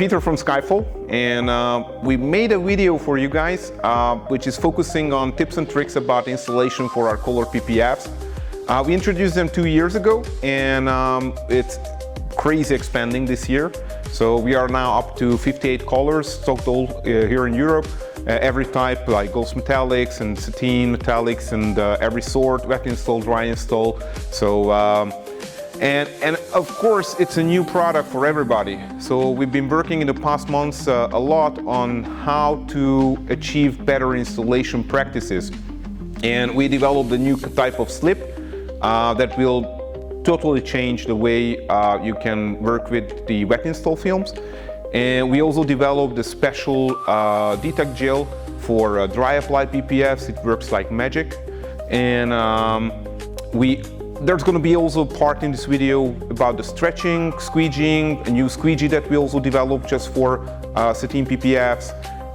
Peter from Skyfol, and we made a video for you guys which is focusing on tips and tricks about installation for our color PPFs. We introduced them 2 years ago, and it's crazy expanding this year. So we are now up to 58 colors stocked all here in Europe. Every type, like ghost metallics and sateen metallics, and every sort, wet install, dry install. So and of course it's a new product for everybody. So we've been working in the past months a lot on how to achieve better installation practices, and we developed a new type of slip that will totally change the way you can work with the wet install films. And we also developed a special detack gel for dry applied PPFs. It works like magic. And there's going to be also a part in this video about the stretching, squeegeeing, a new squeegee that we also developed just for sateen PPFs,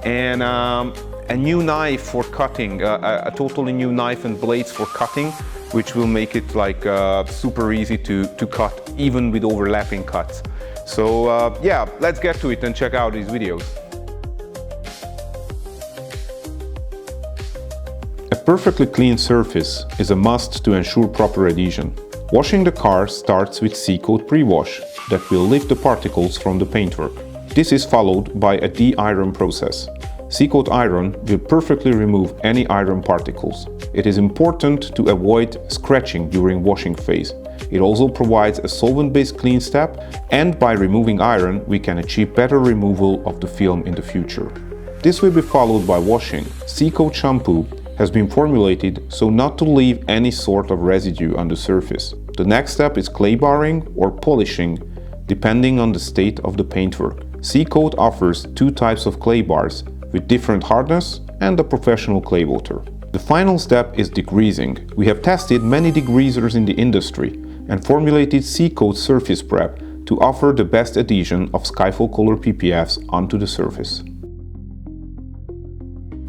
and a new knife for cutting, a totally new knife and blades for cutting, which will make it like super easy to cut, even with overlapping cuts. So yeah, let's get to it and check out these videos. A perfectly clean surface is a must to ensure proper adhesion. Washing the car starts with C-coat pre-wash that will lift the particles from the paintwork. This is followed by a de-iron process. C-coat iron will perfectly remove any iron particles. It is important to avoid scratching during washing phase. It also provides a solvent-based clean step, and by removing iron we can achieve better removal of the film in the future. This will be followed by washing. C-coat shampoo has been formulated so not to leave any sort of residue on the surface. The next step is clay barring or polishing, depending on the state of the paintwork. C-coat offers two types of clay bars with different hardness and a professional clay water. The final step is degreasing. We have tested many degreasers in the industry and formulated C-coat surface prep to offer the best adhesion of Skyfol color PPFs onto the surface.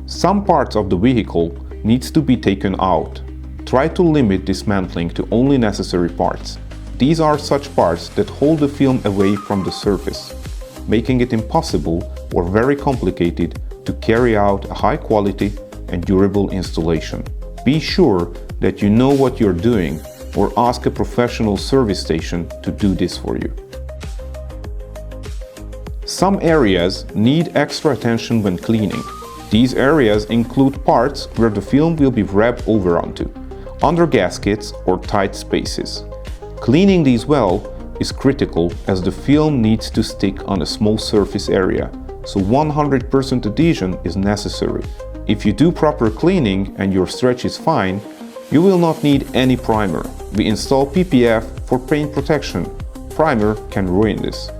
Some parts of the vehicle needs to be taken out. Try to limit dismantling to only necessary parts. These are such parts that hold the film away from the surface, making it impossible or very complicated to carry out a high quality and durable installation. Be sure that you know what you're doing, or ask a professional service station to do this for you. Some areas need extra attention when cleaning. These areas include parts where the film will be wrapped over onto, under gaskets or tight spaces. Cleaning these well is critical, as the film needs to stick on a small surface area, so 100% adhesion is necessary. If you do proper cleaning and your stretch is fine, you will not need any primer. We install PPF for paint protection. Primer can ruin this.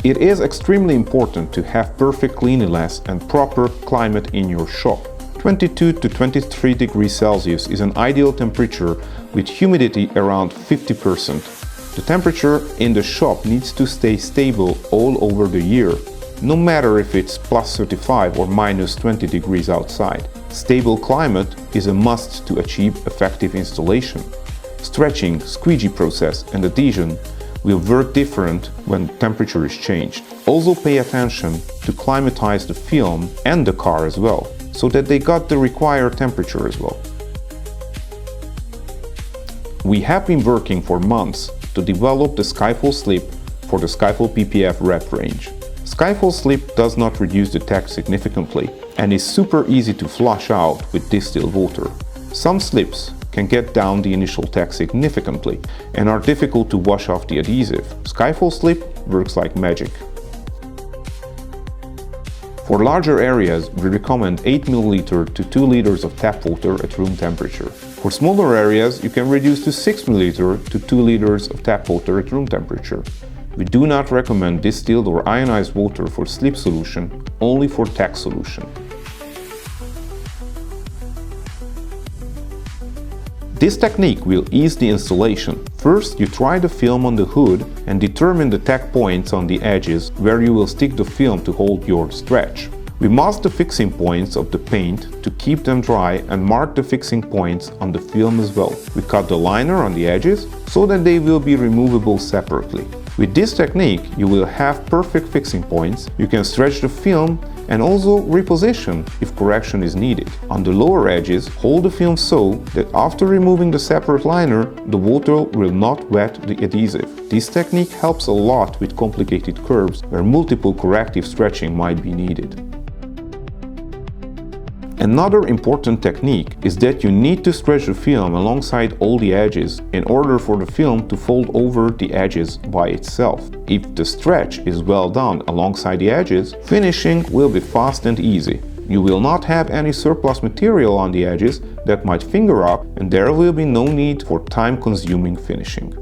It is extremely important to have perfect cleanliness and proper climate in your shop. 22 to 23 degrees Celsius is an ideal temperature with humidity around 50%. The temperature in the shop needs to stay stable all over the year, no matter if it's plus 35 or minus 20 degrees outside. Stable climate is a must to achieve effective installation. Stretching, squeegee process and adhesion will work different when temperature is changed. Also pay attention to climatize the film and the car as well, so that they got the required temperature as well. We have been working for months to develop the Skyfol slip for the Skyfol PPF Wrap range. Skyfol slip does not reduce the tack significantly and is super easy to flush out with distilled water. Some slips can get down the initial tack significantly and are difficult to wash off the adhesive. Skyfol slip works like magic. For larger areas, we recommend 8 ml to 2 liters of tap water at room temperature. For smaller areas, you can reduce to 6 ml to 2 liters of tap water at room temperature. We do not recommend distilled or ionized water for slip solution, only for tack solution. This technique will ease the installation. First, you try the film on the hood and determine the tack points on the edges where you will stick the film to hold your stretch. We mask the fixing points of the paint to keep them dry and mark the fixing points on the film as well. We cut the liner on the edges so that they will be removable separately. With this technique, you will have perfect fixing points, you can stretch the film and also reposition if correction is needed. On the lower edges, hold the film so that after removing the separate liner, the water will not wet the adhesive. This technique helps a lot with complicated curves where multiple corrective stretching might be needed. Another important technique is that you need to stretch the film alongside all the edges in order for the film to fold over the edges by itself. If the stretch is well done alongside the edges, finishing will be fast and easy. You will not have any surplus material on the edges that might finger up, and there will be no need for time-consuming finishing.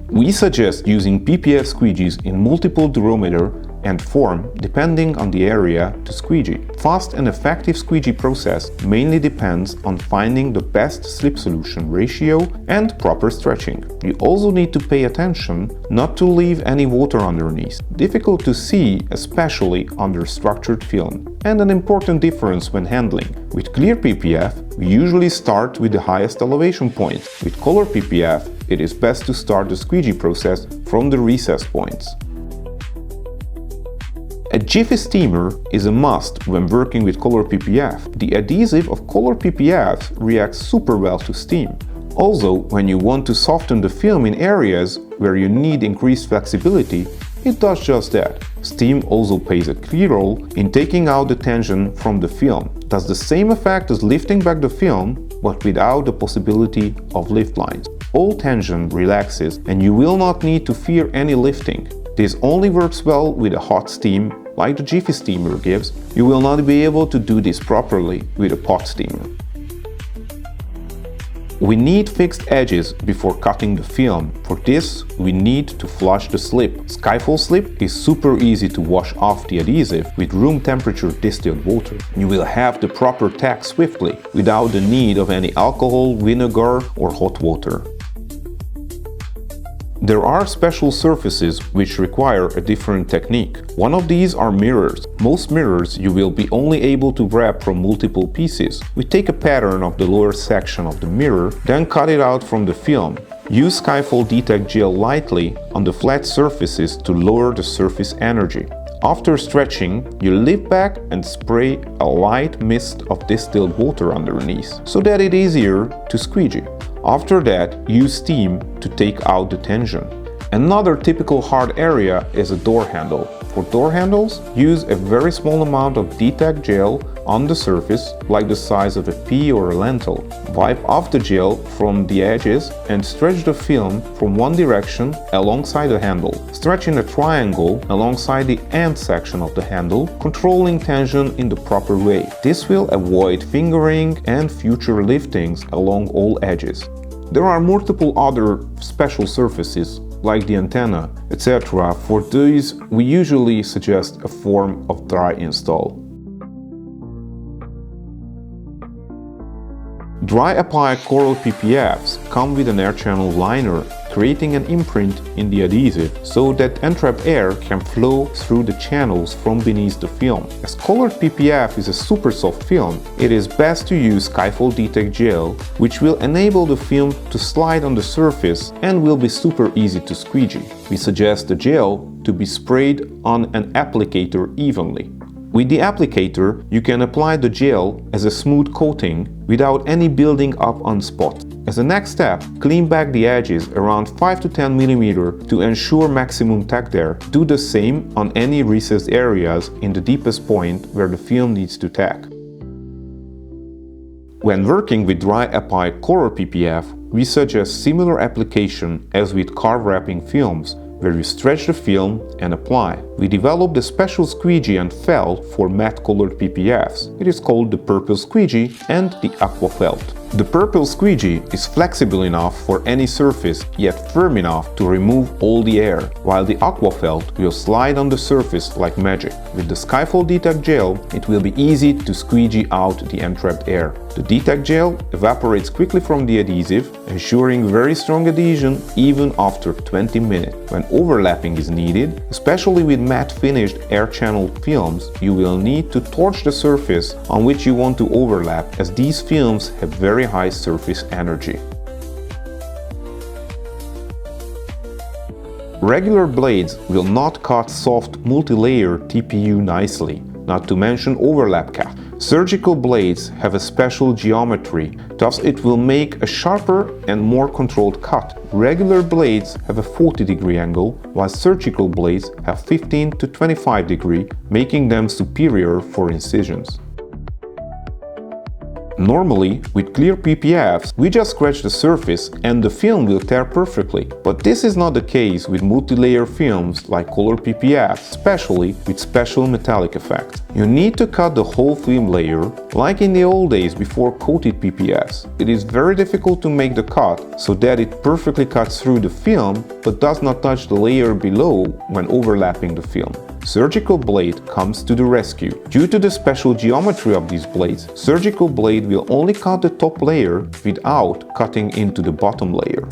We suggest using PPF squeegees in multiple durometer and form depending on the area to squeegee. Fast and effective squeegee process mainly depends on finding the best slip solution ratio and proper stretching. You also need to pay attention not to leave any water underneath, difficult to see especially under structured film. And an important difference when handling. With clear PPF, we usually start with the highest elevation point. With color PPF, it is best to start the squeegee process from the recess points. A Jiffy steamer is a must when working with color PPF. The adhesive of color PPFs reacts super well to steam. Also, when you want to soften the film in areas where you need increased flexibility, it does just that. Steam also plays a key role in taking out the tension from the film. Does the same effect as lifting back the film, but without the possibility of lift lines. All tension relaxes and you will not need to fear any lifting. This only works well with a hot steam like the Jiffy steamer gives. You will not be able to do this properly with a pot steamer. We need fixed edges before cutting the film. For this, we need to flush the slip. Skyfol slip is super easy to wash off the adhesive with room temperature distilled water. You will have the proper tack swiftly, without the need of any alcohol, vinegar or hot water. There are special surfaces which require a different technique. One of these are mirrors. Most mirrors you will be only able to wrap from multiple pieces. We take a pattern of the lower section of the mirror, then cut it out from the film. Use Skyfol D-Tack gel lightly on the flat surfaces to lower the surface energy. After stretching, you lift back and spray a light mist of distilled water underneath, so that it is easier to squeegee. After that, use steam to take out the tension. Another typical hard area is a door handle. For door handles, use a very small amount of D-Tack gel on the surface, like the size of a pea or a lentil. Wipe off the gel from the edges and stretch the film from one direction alongside the handle. Stretch in a triangle alongside the end section of the handle, controlling tension in the proper way. This will avoid fingering and future liftings along all edges. There are multiple other special surfaces, like the antenna, etc. For these, we usually suggest a form of dry install. Dry applied coral PPFs come with an air channel liner, creating an imprint in the adhesive so that entrapped air can flow through the channels from beneath the film. As colored PPF is a super soft film, it is best to use Skyfol D-Tack gel, which will enable the film to slide on the surface and will be super easy to squeegee. We suggest the gel to be sprayed on an applicator evenly. With the applicator, you can apply the gel as a smooth coating without any building up on spots. As a next step, clean back the edges around 5 to 10 mm to ensure maximum tack there. Do the same on any recessed areas in the deepest point where the film needs to tack. When working with dry applied coral PPF, we suggest similar application as with car wrapping films, where you stretch the film and apply. We developed a special squeegee and felt for matte colored PPFs. It is called the purple squeegee and the aqua felt. The purple squeegee is flexible enough for any surface, yet firm enough to remove all the air, while the aqua felt will slide on the surface like magic. With the Skyfol D-Tack gel, it will be easy to squeegee out the entrapped air. The D-Tack gel evaporates quickly from the adhesive, ensuring very strong adhesion even after 20 minutes. When overlapping is needed, especially with matte finished air-channeled films, you will need to torch the surface on which you want to overlap, as these films have very high surface energy. Regular blades will not cut soft multi-layer TPU nicely, not to mention overlap cap. Surgical blades have a special geometry, thus it will make a sharper and more controlled cut. Regular blades have a 40-degree angle, while surgical blades have 15 to 25 degree, making them superior for incisions. Normally, with clear PPFs, we just scratch the surface and the film will tear perfectly. But this is not the case with multi-layer films like color PPFs, especially with special metallic effects. You need to cut the whole film layer, like in the old days before coated PPFs. It is very difficult to make the cut so that it perfectly cuts through the film but does not touch the layer below when overlapping the film. Surgical blade comes to the rescue. Due to the special geometry of these blades, surgical blade will only cut the top layer without cutting into the bottom layer.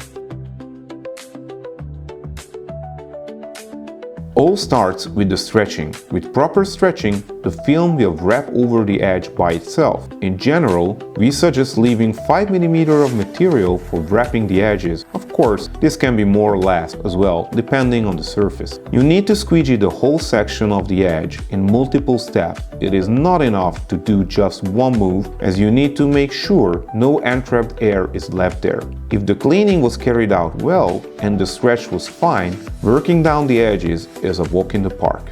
All starts with the stretching. With proper stretching, the film will wrap over the edge by itself. In general, we suggest leaving 5 mm of material for wrapping the edges. Of course, this can be more or less as well, depending on the surface. You need to squeegee the whole section of the edge in multiple steps. It is not enough to do just one move, as you need to make sure no entrapped air is left there. If the cleaning was carried out well and the stretch was fine, working down the edges is a walk in the park.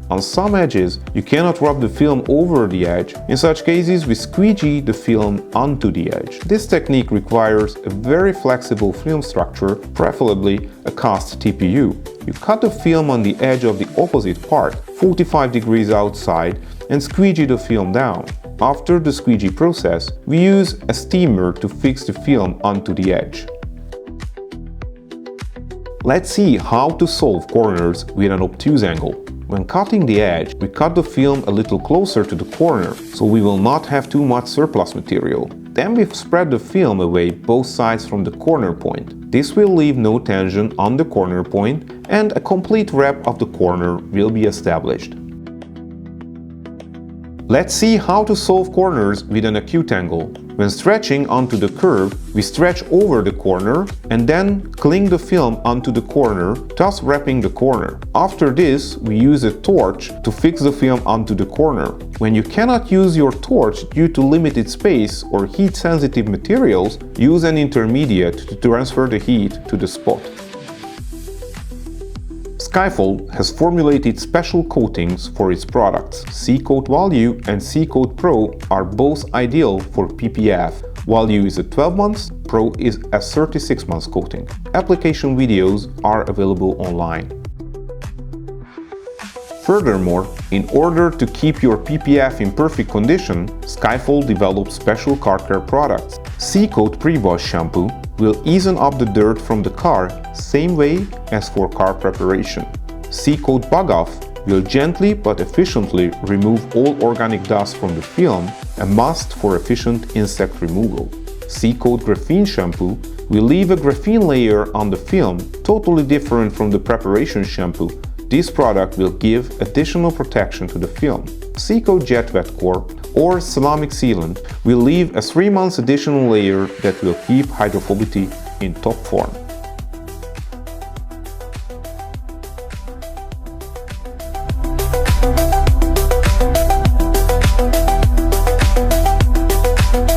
On some edges, you cannot rub the film over the edge. In such cases, we squeegee the film onto the edge. This technique requires a very flexible film structure, preferably a cast TPU. You cut the film on the edge of the opposite part, 45 degrees outside, and squeegee the film down. After the squeegee process, we use a steamer to fix the film onto the edge. Let's see how to solve corners with an obtuse angle. When cutting the edge, we cut the film a little closer to the corner, so we will not have too much surplus material. Then we spread the film away both sides from the corner point. This will leave no tension on the corner point, and a complete wrap of the corner will be established. Let's see how to solve corners with an acute angle. When stretching onto the curve, we stretch over the corner and then cling the film onto the corner, thus wrapping the corner. After this, we use a torch to fix the film onto the corner. When you cannot use your torch due to limited space or heat-sensitive materials, use an intermediate to transfer the heat to the spot. Skyfol has formulated special coatings for its products. C-Coat Value and C-Coat Pro are both ideal for PPF. Value is a 12 months, Pro is a 36 months coating. Application videos are available online. Furthermore, in order to keep your PPF in perfect condition, Skyfol developed special car care products. C-Coat Pre-Wash Shampoo will even up the dirt from the car, same way as for car preparation. C-Coat Bug Off will gently but efficiently remove all organic dust from the film, a must for efficient insect removal. C-Coat Graphene Shampoo will leave a graphene layer on the film, totally different from the preparation shampoo. This product will give additional protection to the film. C-Coat Jet Wet Corp or ceramic sealant will leave a 3 months additional layer that will keep hydrophobicity in top form.